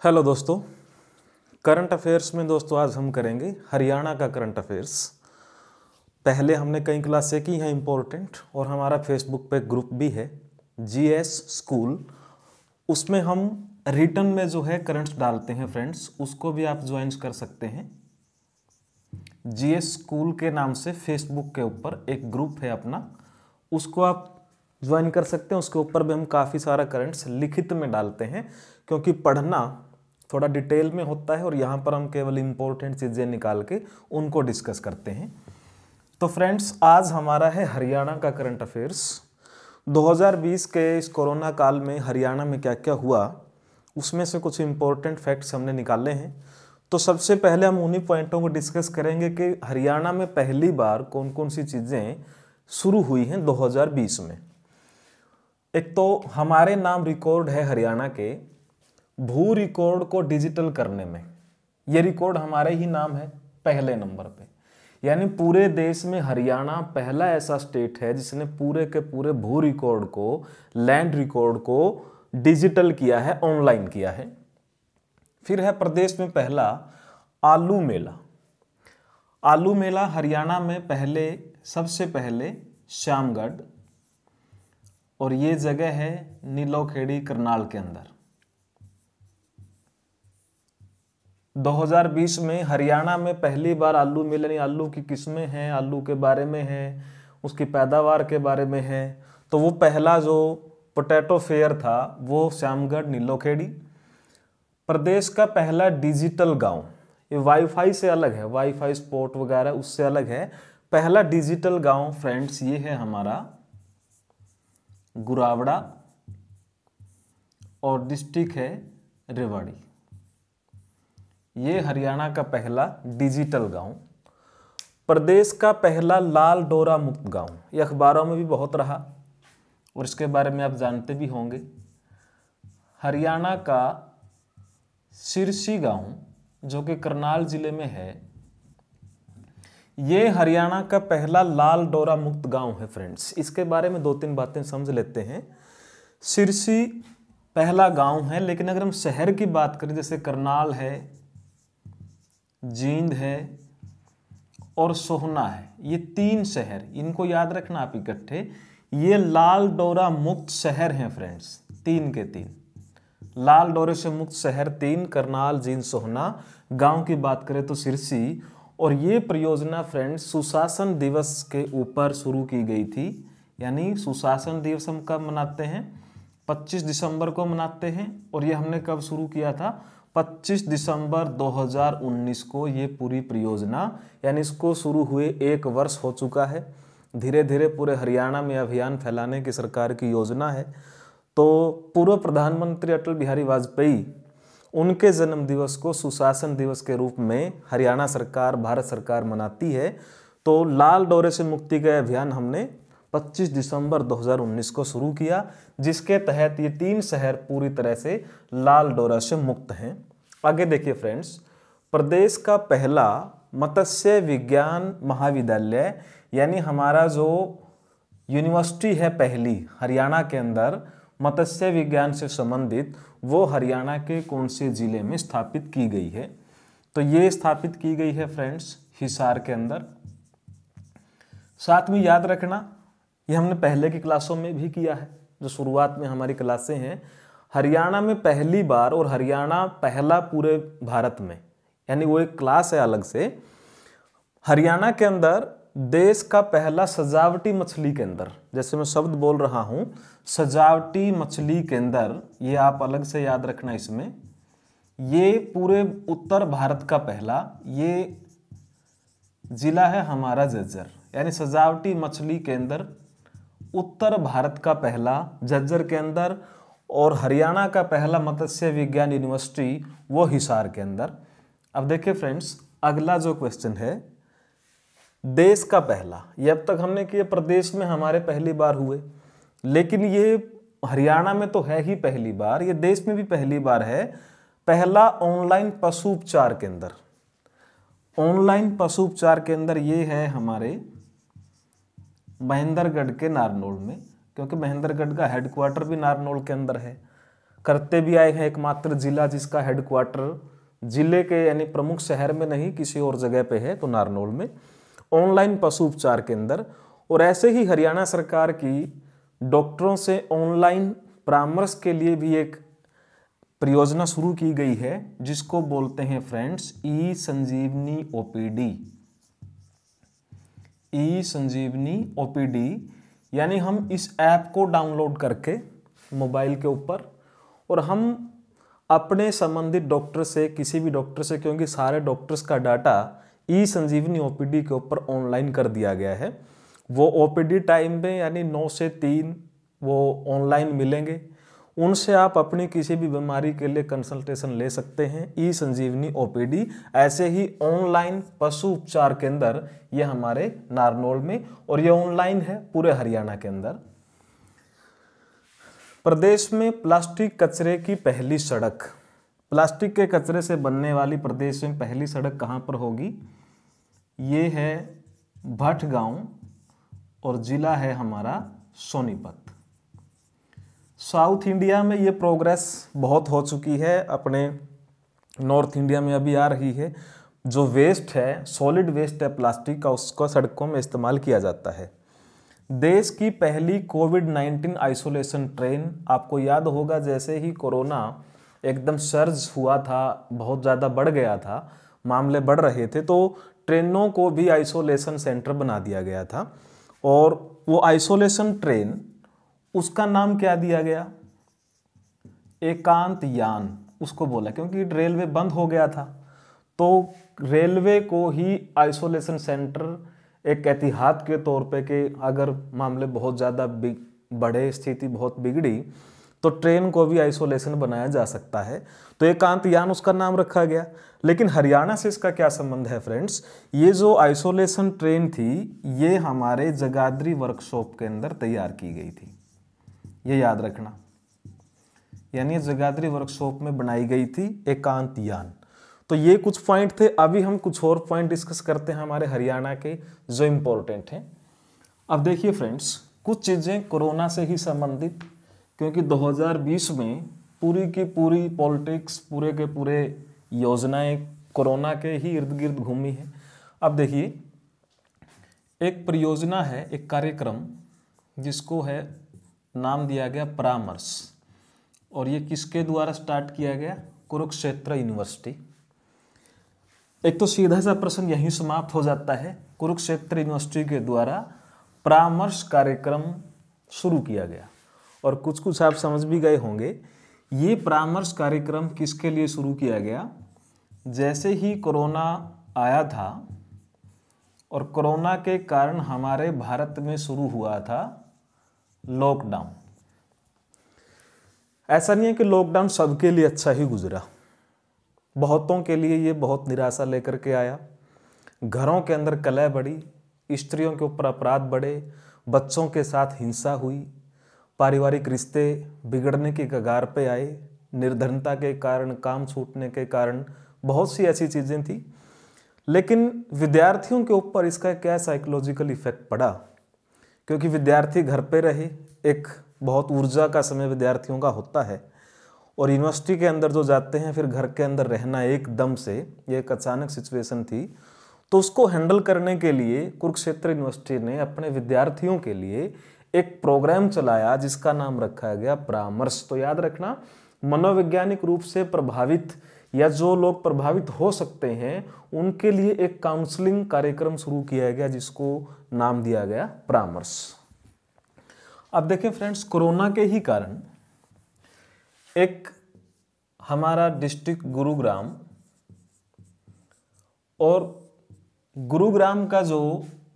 Hello दोस्तों, current affairs में दोस्तों आज हम करेंगे हरियाणा का करंट अफेयर्स। पहले हमने कई क्लासें की हैं इम्पोर्टेंट, और हमारा फेसबुक पे ग्रुप भी है जीएस स्कूल। उसमें हम रिटर्न में जो है करंट्स डालते हैं फ्रेंड्स, उसको भी आप ज्वाइन कर सकते हैं। जीएस स्कूल के नाम से फेसबुक के ऊपर एक ग्रुप है अपना, उसको आप ज्वाइन कर सकते हैं। उसके ऊपर भी हम काफ़ी सारा करंट्स लिखित में डालते हैं, क्योंकि पढ़ना थोड़ा डिटेल में होता है और यहाँ पर हम केवल इम्पोर्टेंट चीज़ें निकाल के उनको डिस्कस करते हैं। तो फ्रेंड्स, आज हमारा है हरियाणा का करंट अफेयर्स। 2020 के इस कोरोना काल में हरियाणा में क्या क्या हुआ, उसमें से कुछ इम्पोर्टेंट फैक्ट्स हमने निकाले हैं। तो सबसे पहले हम उन्हीं पॉइंटों को डिस्कस करेंगे कि हरियाणा में पहली बार कौन कौन सी चीज़ें शुरू हुई हैं 2020 में। एक तो हमारे नाम रिकॉर्ड है हरियाणा के भू रिकॉर्ड को डिजिटल करने में। ये रिकॉर्ड हमारे ही नाम है पहले नंबर पे, यानी पूरे देश में हरियाणा पहला ऐसा स्टेट है जिसने पूरे के पूरे भू रिकॉर्ड को, लैंड रिकॉर्ड को डिजिटल किया है, ऑनलाइन किया है। फिर है प्रदेश में पहला आलू मेला। आलू मेला हरियाणा में सबसे पहले श्यामगढ़, और ये जगह है नीलोखेड़ी करनाल के अंदर। 2020 में हरियाणा में पहली बार आलू मेला, यानी आलू की किस्में हैं, आलू के बारे में है, उसकी पैदावार के बारे में है। तो वो पहला जो पोटैटो फेयर था वो श्यामगढ़ नीलोखेड़ी। प्रदेश का पहला डिजिटल गांव, ये वाईफाई से अलग है, वाईफाई स्पॉट वगैरह उससे अलग है। पहला डिजिटल गांव फ्रेंड्स ये है हमारा गुरावड़ा, और डिस्ट्रिक्ट है रेवाड़ी। ये हरियाणा का पहला डिजिटल गांव। प्रदेश का पहला लाल डोरा मुक्त गांव, ये अखबारों में भी बहुत रहा और इसके बारे में आप जानते भी होंगे। हरियाणा का सिरसी गांव जो कि करनाल जिले में है, ये हरियाणा का पहला लाल डोरा मुक्त गांव है फ्रेंड्स। इसके बारे में दो तीन बातें समझ लेते हैं। सिरसी पहला गांव है, लेकिन अगर हम शहर की बात करें, जैसे करनाल है, जींद है और सोहना है, ये तीन शहर, इनको याद रखना आप इकट्ठे, ये लाल डोरा मुक्त शहर हैं फ्रेंड्स, तीन के तीन। लाल डोरे से मुक्त शहर तीन, करनाल, जींद, सोहना। गांव की बात करें तो सिरसी। और ये परियोजना फ्रेंड्स सुशासन दिवस के ऊपर शुरू की गई थी। यानी सुशासन दिवस हम कब मनाते हैं? 25 दिसंबर को मनाते हैं। और ये हमने कब शुरू किया था? 25 दिसंबर 2019 को ये पूरी परियोजना, यानी इसको शुरू हुए 1 वर्ष हो चुका है। धीरे धीरे पूरे हरियाणा में अभियान फैलाने की सरकार की योजना है। तो पूर्व प्रधानमंत्री अटल बिहारी वाजपेयी, उनके जन्म दिवस को सुशासन दिवस के रूप में हरियाणा सरकार, भारत सरकार मनाती है। तो लाल डोरे से मुक्ति का अभियान हमने 25 दिसंबर 2019 को शुरू किया, जिसके तहत ये तीन शहर पूरी तरह से लाल डोरा से मुक्त हैं। आगे देखिए फ्रेंड्स, प्रदेश का पहला मत्स्य विज्ञान महाविद्यालय, यानी हमारा जो यूनिवर्सिटी है पहली हरियाणा के अंदर मत्स्य विज्ञान से संबंधित, वो हरियाणा के कौन से जिले में स्थापित की गई है? तो ये स्थापित की गई है फ्रेंड्स हिसार के अंदर। साथ में याद रखना, ये हमने पहले की क्लासों में भी किया है, जो शुरुआत में हमारी क्लासें हैं। हरियाणा में पहली बार, और हरियाणा पहला पूरे भारत में, यानी वो एक क्लास है अलग से। हरियाणा के अंदर देश का पहला सजावटी मछली केंद्र, जैसे मैं शब्द बोल रहा हूं सजावटी मछली केंद्र, ये आप अलग से याद रखना इसमें। ये पूरे उत्तर भारत का पहला ये जिला है हमारा झज्जर, यानी सजावटी मछली केंद्र उत्तर भारत का पहला झज्जर के अंदर। और हरियाणा का पहला मत्स्य विज्ञान यूनिवर्सिटी वो हिसार के अंदर। अब देखिए फ्रेंड्स, अगला जो क्वेश्चन है, देश का पहला, ये अब तक हमने किए प्रदेश में हमारे पहली बार हुए, लेकिन ये हरियाणा में तो है ही पहली बार, ये देश में भी पहली बार है। पहला ऑनलाइन पशु उपचार केंद्र, ऑनलाइन पशु उपचार केंद्र ये है हमारे महेंद्रगढ़ के नारनौल में, क्योंकि महेंद्रगढ़ का हेडक्वार्टर भी नारनौल के अंदर है। करते भी आए हैं। एकमात्र जिला जिसका हेडक्वार्टर जिले के यानी प्रमुख शहर में नहीं किसी और जगह पे है तो नारनौल में, ऑनलाइन पशु उपचार केंद्र। और ऐसे ही हरियाणा सरकार की डॉक्टरों से ऑनलाइन परामर्श के लिए भी एक परियोजना शुरू की गई है जिसको बोलते हैं फ्रेंड्स ई संजीवनी ओपीडी। ई संजीवनी ओपीडी यानी हम इस ऐप को डाउनलोड करके मोबाइल के ऊपर और हम अपने संबंधित डॉक्टर से, किसी भी डॉक्टर से, क्योंकि सारे डॉक्टर्स का डाटा ई संजीवनी ओपीडी के ऊपर ऑनलाइन कर दिया गया है। वो ओपीडी टाइम में यानी 9 से 3 वो ऑनलाइन मिलेंगे, उनसे आप अपनी किसी भी बीमारी के लिए कंसल्टेशन ले सकते हैं। ई संजीवनी ओपीडी ऐसे ही ऑनलाइन पशु उपचार केंद्र ये हमारे नारनौल में, और ये ऑनलाइन है पूरे हरियाणा के अंदर। प्रदेश में प्लास्टिक कचरे की पहली सड़क, प्लास्टिक के कचरे से बनने वाली प्रदेश में पहली सड़क कहाँ पर होगी? ये है भट गांव और जिला है हमारा सोनीपत। साउथ इंडिया में ये प्रोग्रेस बहुत हो चुकी है, अपने नॉर्थ इंडिया में अभी आ रही है। जो वेस्ट है, सॉलिड वेस्ट है प्लास्टिक का, उसको सड़कों में इस्तेमाल किया जाता है। देश की पहली कोविड-19 आइसोलेशन ट्रेन, आपको याद होगा जैसे ही कोरोना एकदम सर्ज हुआ था, बहुत ज़्यादा बढ़ गया था, मामले बढ़ रहे थे, तो ट्रेनों को भी आइसोलेशन सेंटर बना दिया गया था। और वो आइसोलेशन ट्रेन, उसका नाम क्या दिया गया? एकांत यान उसको बोला, क्योंकि रेलवे बंद हो गया था। तो रेलवे को ही आइसोलेशन सेंटर एक एहतियात के तौर पे कि अगर मामले बहुत ज़्यादा बढ़े, स्थिति बहुत बिगड़ी, तो ट्रेन को भी आइसोलेशन बनाया जा सकता है, तो एकांत यान उसका नाम रखा गया। लेकिन हरियाणा से इसका क्या संबंध है फ्रेंड्स? ये जो आइसोलेशन ट्रेन थी ये हमारे जगाधरी वर्कशॉप के अंदर तैयार की गई थी, ये याद रखना। यानी जगाधरी वर्कशॉप में बनाई गई थी एकांत यान। तो ये कुछ पॉइंट थे। अभी हम कुछ और पॉइंट डिस्कस करते हैं हमारे हरियाणा के जो इम्पोर्टेंट हैं। अब देखिए फ्रेंड्स, कुछ चीज़ें कोरोना से ही संबंधित, क्योंकि 2020 में पूरी की पूरी पॉलिटिक्स, पूरे के पूरे योजनाएं कोरोना के ही इर्द गिर्द घूमी है। अब देखिए, एक परियोजना है, एक कार्यक्रम जिसको है नाम दिया गया परामर्श, और ये किसके द्वारा स्टार्ट किया गया? कुरुक्षेत्र यूनिवर्सिटी। एक तो सीधा सा प्रश्न यहीं समाप्त हो जाता है, कुरुक्षेत्र यूनिवर्सिटी के द्वारा परामर्श कार्यक्रम शुरू किया गया। और कुछ कुछ आप समझ भी गए होंगे, ये परामर्श कार्यक्रम किसके लिए शुरू किया गया? जैसे ही कोरोना आया था और कोरोना के कारण हमारे भारत में शुरू हुआ था लॉकडाउन। ऐसा नहीं है कि लॉकडाउन सबके लिए अच्छा ही गुजरा, बहुतों के लिए ये बहुत निराशा लेकर के आया। घरों के अंदर कलह बढ़ी, स्त्रियों के ऊपर अपराध बढ़े, बच्चों के साथ हिंसा हुई, पारिवारिक रिश्ते बिगड़ने की कगार पे आए, निर्धनता के कारण, काम छूटने के कारण, बहुत सी ऐसी चीज़ें थी। लेकिन विद्यार्थियों के ऊपर इसका क्या साइकोलॉजिकल इफेक्ट पड़ा, क्योंकि विद्यार्थी घर पे रहे, एक बहुत ऊर्जा का समय विद्यार्थियों का होता है, और यूनिवर्सिटी के अंदर जो जाते हैं फिर घर के अंदर रहना एकदम से, ये एक अचानक सिचुएशन थी। तो उसको हैंडल करने के लिए कुरुक्षेत्र यूनिवर्सिटी ने अपने विद्यार्थियों के लिए एक प्रोग्राम चलाया जिसका नाम रखा गया परामर्श। तो याद रखना, मनोवैज्ञानिक रूप से प्रभावित या जो लोग प्रभावित हो सकते हैं उनके लिए एक काउंसलिंग कार्यक्रम शुरू किया गया जिसको नाम दिया गया परामर्श। अब देखें फ्रेंड्स, कोरोना के ही कारण एक हमारा डिस्ट्रिक्ट गुरुग्राम, और गुरुग्राम का जो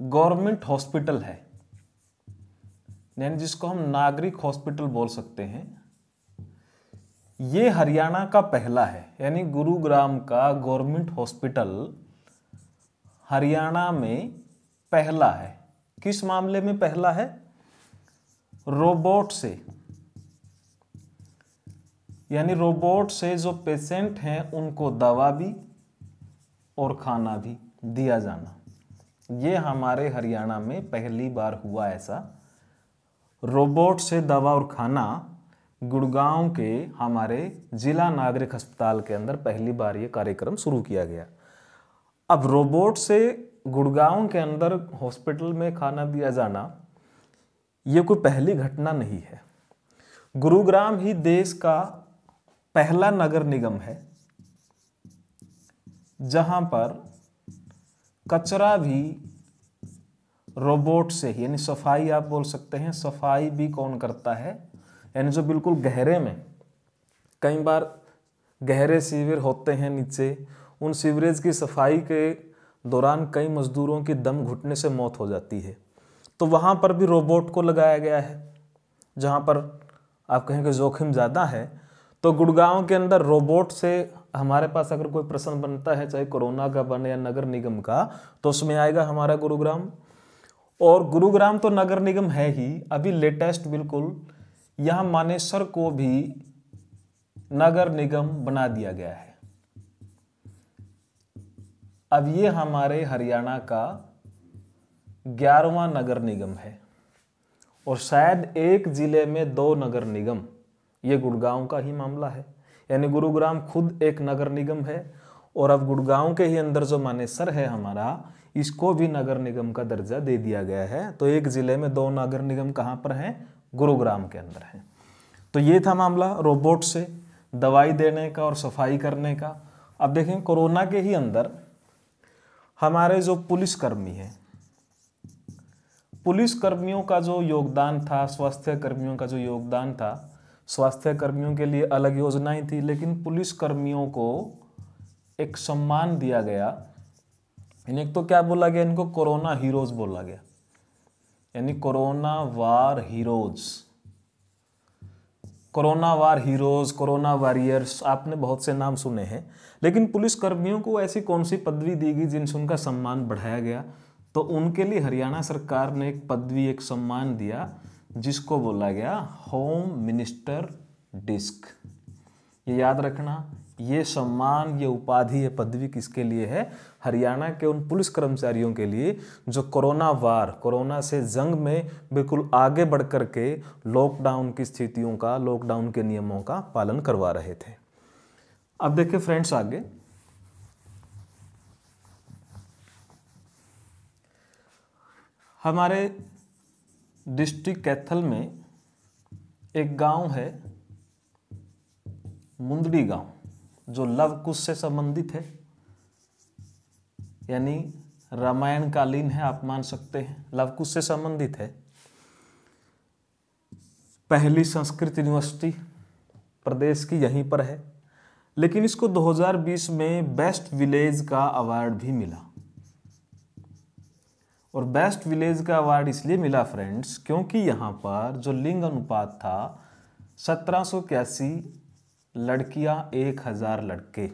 गवर्नमेंट हॉस्पिटल है, यानी जिसको हम नागरिक हॉस्पिटल बोल सकते हैं, ये हरियाणा का पहला है। यानी गुरुग्राम का गवर्नमेंट हॉस्पिटल हरियाणा में पहला है। किस मामले में पहला है? रोबोट से, यानी रोबोट से जो पेशेंट हैं उनको दवा भी और खाना भी दिया जाना, ये हमारे हरियाणा में पहली बार हुआ ऐसा। रोबोट से दवा और खाना गुड़गांव के हमारे जिला नागरिक अस्पताल के अंदर पहली बार ये कार्यक्रम शुरू किया गया। अब रोबोट से गुड़गांव के अंदर हॉस्पिटल में खाना दिया जाना ये कोई पहली घटना नहीं है। गुरुग्राम ही देश का पहला नगर निगम है जहां पर कचरा भी रोबोट से ही, यानी सफाई आप बोल सकते हैं, सफाई भी कौन करता है, यानी जो बिल्कुल गहरे में, कई बार गहरे सीवर होते हैं नीचे, उन सीवरेज की सफाई के दौरान कई मजदूरों की दम घुटने से मौत हो जाती है, तो वहाँ पर भी रोबोट को लगाया गया है। जहाँ पर आप कहेंगे जोखिम ज़्यादा है, तो गुड़गांव के अंदर रोबोट से हमारे पास अगर कोई प्रश्न बनता है, चाहे कोरोना का बने या नगर निगम का, तो उसमें आएगा हमारा गुरुग्राम। और गुरुग्राम तो नगर निगम है ही, अभी लेटेस्ट बिल्कुल यहाँ मानेसर को भी नगर निगम बना दिया गया है। अब ये हमारे हरियाणा का 11वां नगर निगम है और शायद एक जिले में 2 नगर निगम, ये गुड़गांव का ही मामला है। यानी गुरुग्राम खुद एक नगर निगम है और अब गुड़गांव के ही अंदर जो मानेसर है हमारा, इसको भी नगर निगम का दर्जा दे दिया गया है। तो एक जिले में 2 नगर निगम कहाँ पर हैं? गुरुग्राम के अंदर हैं। तो ये था मामला रोबोट से दवाई देने का और सफाई करने का। अब देखें कोरोना के ही अंदर हमारे जो पुलिसकर्मी हैं, पुलिसकर्मियों का जो योगदान था, स्वास्थ्य कर्मियों का जो योगदान था, स्वास्थ्य कर्मियों के लिए अलग योजनाएं थी, लेकिन पुलिसकर्मियों को एक सम्मान दिया गया। एक तो क्या बोला गया, इनको कोरोना हीरोज बोला गया, यानी corona war heroes, corona war heroes, corona warriors, आपने बहुत से नाम सुने हैं। लेकिन पुलिसकर्मियों को ऐसी कौन सी पदवी दी गई जिनसे उनका सम्मान बढ़ाया गया? तो उनके लिए हरियाणा सरकार ने एक पदवी, एक सम्मान दिया जिसको बोला गया होम मिनिस्टर डिस्क। ये याद रखना, ये सम्मान, ये उपाधि, ये पदवी किसके लिए है? हरियाणा के उन पुलिस कर्मचारियों के लिए जो कोरोना वार, कोरोना से जंग में बिल्कुल आगे बढ़ कर के लॉकडाउन की स्थितियों का, लॉकडाउन के नियमों का पालन करवा रहे थे। अब देखिए फ्रेंड्स, आगे हमारे डिस्ट्रिक्ट कैथल में एक गांव है मुंदड़ी गांव, जो लव कुश से संबंधित है, यानी रामायण कालीन है, आप मान सकते हैं, लव कुश से संबंधित है। पहली संस्कृत यूनिवर्सिटी प्रदेश की यहीं पर है, लेकिन इसको 2020 में बेस्ट विलेज का अवार्ड भी मिला। और बेस्ट विलेज का अवार्ड इसलिए मिला फ्रेंड्स, क्योंकि यहाँ पर जो लिंग अनुपात था 1781 लड़कियां 1000 लड़के।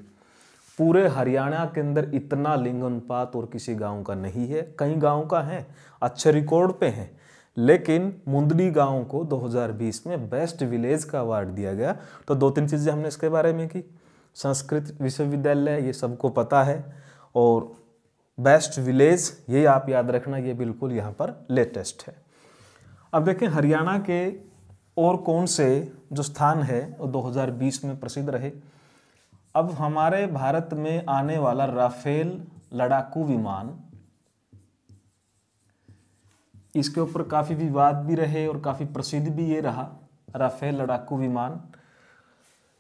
पूरे हरियाणा के अंदर इतना लिंग अनुपात और किसी गांव का नहीं है। कई गांव का है, अच्छे रिकॉर्ड पे है, लेकिन मुंदड़ी गांव को 2020 में बेस्ट विलेज का अवार्ड दिया गया। तो 2-3 चीज़ें हमने इसके बारे में की, संस्कृत विश्वविद्यालय ये सबको पता है, और बेस्ट विलेज ये आप याद रखना, ये बिल्कुल यहाँ पर लेटेस्ट है। अब देखें हरियाणा के और कौन से जो स्थान है वो 2020 में प्रसिद्ध रहे। अब हमारे भारत में आने वाला राफेल लड़ाकू विमान, इसके ऊपर काफ़ी विवाद भी रहे और काफ़ी प्रसिद्ध भी ये रहा राफेल लड़ाकू विमान।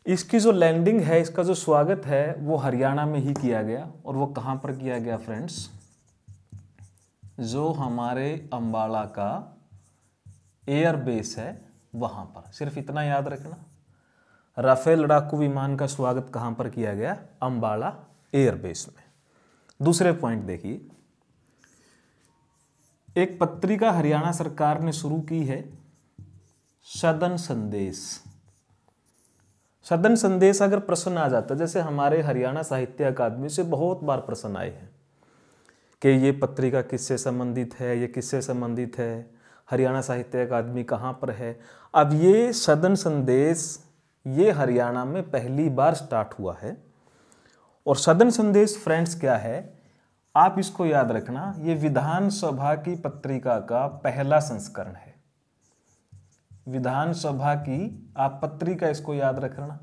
इसकी जो लैंडिंग है, इसका जो स्वागत है वो हरियाणा में ही किया गया। और वो कहाँ पर किया गया फ्रेंड्स? जो हमारे अंबाला का एयरबेस है वहाँ पर। सिर्फ इतना याद रखना, राफेल लड़ाकू विमान का स्वागत कहाँ पर किया गया? अंबाला एयरबेस में। दूसरे पॉइंट देखिए, एक पत्रिका हरियाणा सरकार ने शुरू की है, सदन संदेश। सदन संदेश अगर प्रश्न आ जाता, जैसे हमारे हरियाणा साहित्य अकादमी से बहुत बार प्रश्न आए हैं कि ये पत्रिका किससे संबंधित है, ये किससे संबंधित है, हरियाणा साहित्य अकादमी कहाँ पर है। अब ये सदन संदेश ये हरियाणा में पहली बार स्टार्ट हुआ है। और सदन संदेश फ्रेंड्स क्या है, आप इसको याद रखना, ये विधानसभा की पत्रिका का पहला संस्करण है। विधानसभा की, आप पत्रिका इसको याद रखना,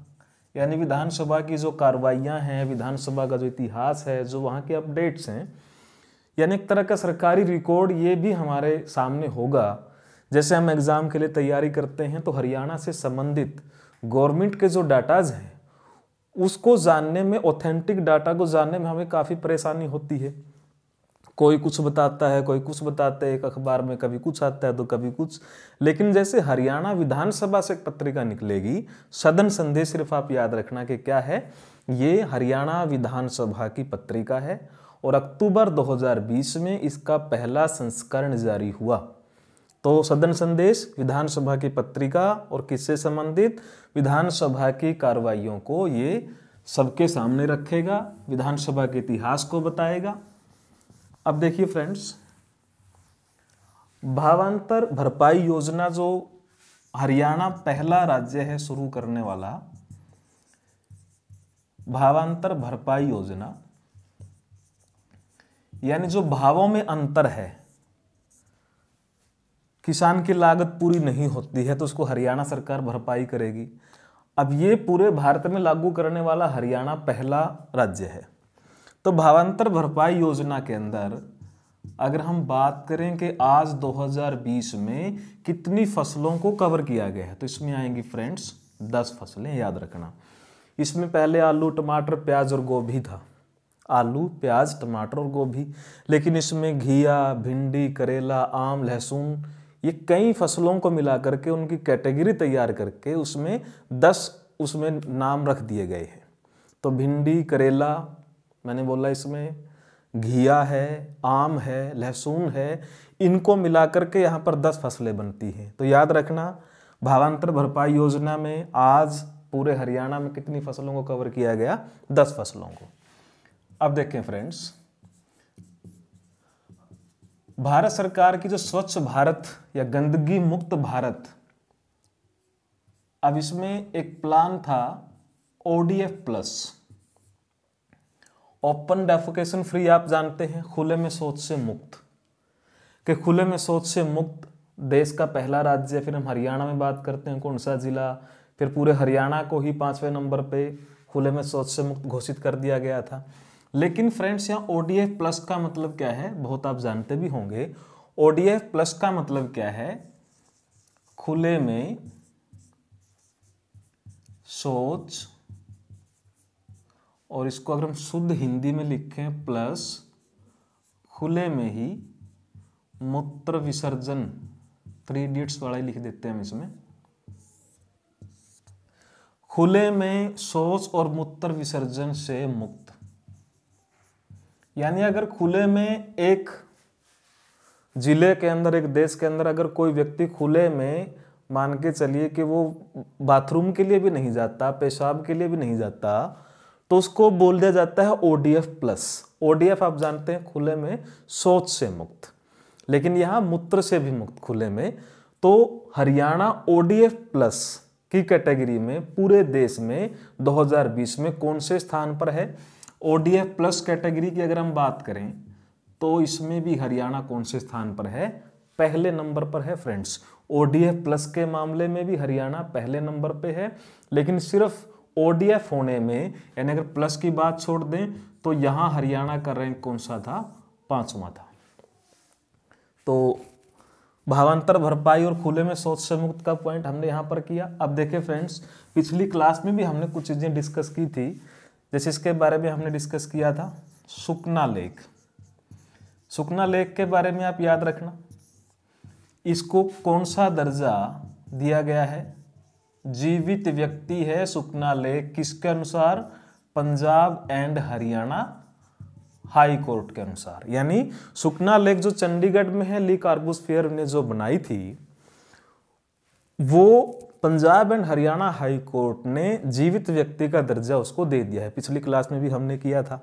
यानी विधानसभा की जो कार्रवाइयाँ हैं, विधानसभा का जो इतिहास है, जो वहाँ के अपडेट्स हैं, यानी एक तरह का सरकारी रिकॉर्ड, ये भी हमारे सामने होगा। जैसे हम एग्ज़ाम के लिए तैयारी करते हैं तो हरियाणा से संबंधित गवर्नमेंट के जो डाटाज हैं उसको जानने में, ऑथेंटिक डाटा को जानने में हमें काफ़ी परेशानी होती है। कोई कुछ बताता है, कोई कुछ बताते हैं, एक अखबार में कभी कुछ आता है तो कभी कुछ। लेकिन जैसे हरियाणा विधानसभा से एक पत्रिका निकलेगी, सदन संदेश, सिर्फ आप याद रखना कि क्या है, ये हरियाणा विधानसभा की पत्रिका है और अक्टूबर 2020 में इसका पहला संस्करण जारी हुआ। तो सदन संदेश विधानसभा की पत्रिका और किससे संबंधित, विधानसभा की कार्रवाइयों को ये सबके सामने रखेगा, विधानसभा के इतिहास को बताएगा। अब देखिए फ्रेंड्स, भावांतर भरपाई योजना जो हरियाणा पहला राज्य है शुरू करने वाला, भावांतर भरपाई योजना, यानी जो भावों में अंतर है, किसान की लागत पूरी नहीं होती है तो उसको हरियाणा सरकार भरपाई करेगी। अब ये पूरे भारत में लागू करने वाला हरियाणा पहला राज्य है। तो भावांतर भरपाई योजना के अंदर अगर हम बात करें कि आज 2020 में कितनी फसलों को कवर किया गया है, तो इसमें आएंगी फ्रेंड्स 10 फसलें, याद रखना। इसमें पहले आलू, टमाटर, प्याज और गोभी था, आलू, प्याज, टमाटर और गोभी। लेकिन इसमें घिया, भिंडी, करेला, आम, लहसुन, ये कई फसलों को मिला करके उनकी कैटेगरी तैयार करके उसमें 10 उसमें नाम रख दिए गए हैं। तो भिंडी, करेला मैंने बोला, इसमें घिया है, आम है, लहसुन है, इनको मिला करके यहाँ पर 10 फसलें बनती हैं। तो याद रखना, भावांतर भरपाई योजना में आज पूरे हरियाणा में कितनी फसलों को कवर किया गया, 10 फसलों को। अब देखें फ्रेंड्स, भारत सरकार की जो स्वच्छ भारत या गंदगी मुक्त भारत, अब इसमें एक प्लान था ODF plus, open defecation free, आप जानते हैं, खुले में शौच से मुक्त, कि खुले में शौच से मुक्त देश का पहला राज्य। फिर हम हरियाणा में बात करते हैं, कौन सा जिला, फिर पूरे हरियाणा को ही 5वें नंबर पे खुले में शौच से मुक्त घोषित कर दिया गया था। लेकिन फ्रेंड्स, यहाँ ODF प्लस का मतलब क्या है, बहुत आप जानते भी होंगे। ODF प्लस का मतलब क्या है, खुले में शौच, और इसको अगर हम शुद्ध हिंदी में लिखें प्लस खुले में ही मूत्र विसर्जन, 3 इडियट्स वाला ही लिख देते हैं हम इसमें, खुले में शौच और मूत्र विसर्जन से मुक्त। यानी अगर खुले में एक जिले के अंदर, एक देश के अंदर अगर कोई व्यक्ति खुले में, मान के चलिए कि वो बाथरूम के लिए भी नहीं जाता, पेशाब के लिए भी नहीं जाता, तो उसको बोल दिया जाता है ODF प्लस। ODF आप जानते हैं, खुले में शौच से मुक्त, लेकिन यहाँ मूत्र से भी मुक्त खुले में। तो हरियाणा ODF प्लस की कैटेगरी में पूरे देश में 2020 में कौन से स्थान पर है। ODF प्लस कैटेगरी की अगर हम बात करें तो इसमें भी हरियाणा कौन से स्थान पर है, पहले नंबर पर है फ्रेंड्स। ODF प्लस के मामले में भी हरियाणा पहले नंबर पे है, लेकिन सिर्फ ODF होने में, यानी अगर प्लस की बात छोड़ दें तो यहाँ हरियाणा का रैंक कौन सा था, 5वां था। तो भावांतर भरपाई और खुले में शौच से मुक्त का पॉइंट हमने यहाँ पर किया। अब देखिए फ्रेंड्स, पिछली क्लास में भी हमने कुछ चीज़ें डिस्कस की थी, जैसे इसके बारे में हमने डिस्कस किया था सुकना लेक। सुकना लेक के बारे में आप याद रखना, इसको कौन सा दर्जा दिया गया है, जीवित व्यक्ति है सुकना लेक, किसके अनुसार, Punjab and Haryana high court के अनुसार। यानी सुकना लेक जो चंडीगढ़ में है, ली कार्बोस्फीयर ने जो बनाई थी, वो Punjab and Haryana high court ने जीवित व्यक्ति का दर्जा उसको दे दिया है। पिछली क्लास में भी हमने किया था,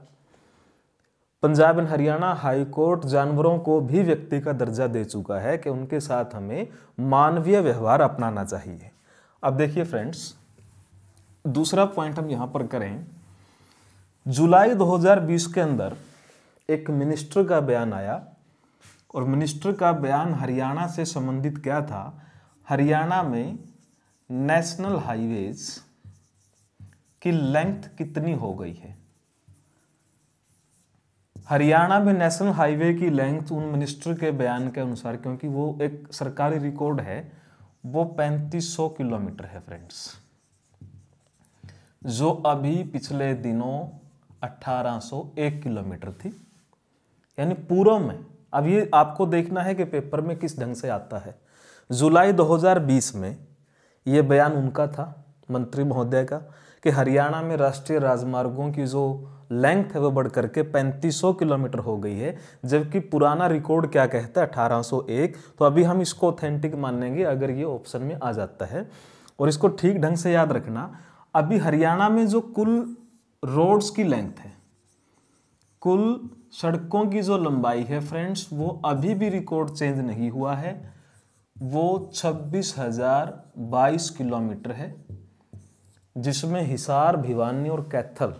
Punjab and Haryana high court जानवरों को भी व्यक्ति का दर्जा दे चुका है कि उनके साथ हमें मानवीय व्यवहार अपनाना चाहिए। अब देखिए फ्रेंड्स, दूसरा पॉइंट हम यहां पर करें, जुलाई 2020 के अंदर एक मिनिस्टर का बयान आया, और मिनिस्टर का बयान हरियाणा से संबंधित क्या था, हरियाणा में नेशनल हाईवेज की लेंथ कितनी हो गई है? हरियाणा में नेशनल हाईवे की लेंथ उन मिनिस्टर के बयान के अनुसार, क्योंकि वो एक सरकारी रिकॉर्ड है, वो 3500 किलोमीटर है फ्रेंड्स, जो अभी पिछले दिनों 1801 किलोमीटर थी। यानी पूर्व में, अब ये आपको देखना है कि पेपर में किस ढंग से आता है। जुलाई 2020 में ये बयान उनका था, मंत्री महोदय का, कि हरियाणा में राष्ट्रीय राजमार्गों की जो लेंथ है वो बढ़ करके 3500 किलोमीटर हो गई है, जबकि पुराना रिकॉर्ड क्या कहता है 1801। तो अभी हम इसको ऑथेंटिक मानेंगे अगर ये ऑप्शन में आ जाता है। और इसको ठीक ढंग से याद रखना, अभी हरियाणा में जो कुल रोड्स की लेंथ है, कुल सड़कों की जो लंबाई है फ्रेंड्स, वो अभी भी रिकॉर्ड चेंज नहीं हुआ है, वो 26,022 किलोमीटर है, जिसमें हिसार, भिवानी और कैथल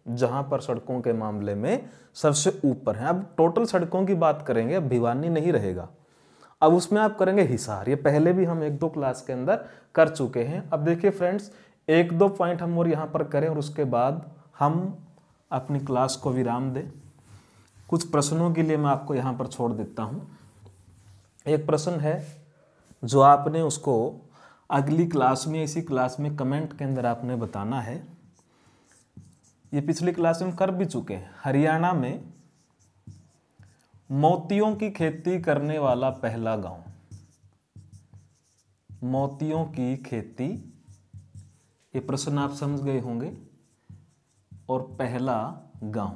जहां पर सड़कों के मामले में सबसे ऊपर है। अब टोटल सड़कों की बात करेंगे, अब भिवानी नहीं रहेगा, अब उसमें आप करेंगे हिसार। ये पहले भी हम 1-2 क्लास के अंदर कर चुके हैं। अब देखिए फ्रेंड्स, 1-2 पॉइंट हम और यहाँ पर करें और उसके बाद हम अपनी क्लास को विराम दें। कुछ प्रश्नों के लिए मैं आपको यहाँ पर छोड़ देता हूँ। एक प्रश्न है जो आपने उसको अगली क्लास में, इसी क्लास में कमेंट के अंदर आपने बताना है। ये पिछली क्लास में कर भी चुके हैं। हरियाणा में मोतियों की खेती करने वाला पहला गांव, मोतियों की खेती, ये प्रश्न आप समझ गए होंगे। और पहला गांव,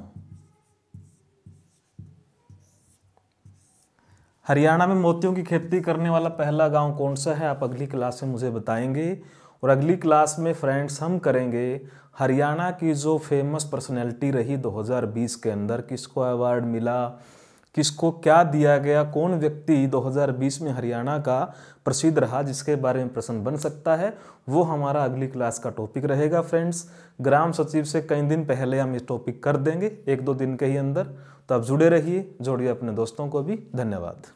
हरियाणा में मोतियों की खेती करने वाला पहला गांव कौन सा है, आप अगली क्लास में मुझे बताएंगे। और अगली क्लास में फ्रेंड्स हम करेंगे हरियाणा की जो फेमस पर्सनैलिटी रही 2020 के अंदर, किसको अवार्ड मिला, किसको क्या दिया गया, कौन व्यक्ति 2020 में हरियाणा का प्रसिद्ध रहा, जिसके बारे में प्रश्न बन सकता है, वो हमारा अगली क्लास का टॉपिक रहेगा फ्रेंड्स। ग्राम सचिव से कई दिन पहले हम इस टॉपिक कर देंगे, 1-2 दिन के ही अंदर। तो आप जुड़े रहिए, जोड़िए अपने दोस्तों को भी। धन्यवाद।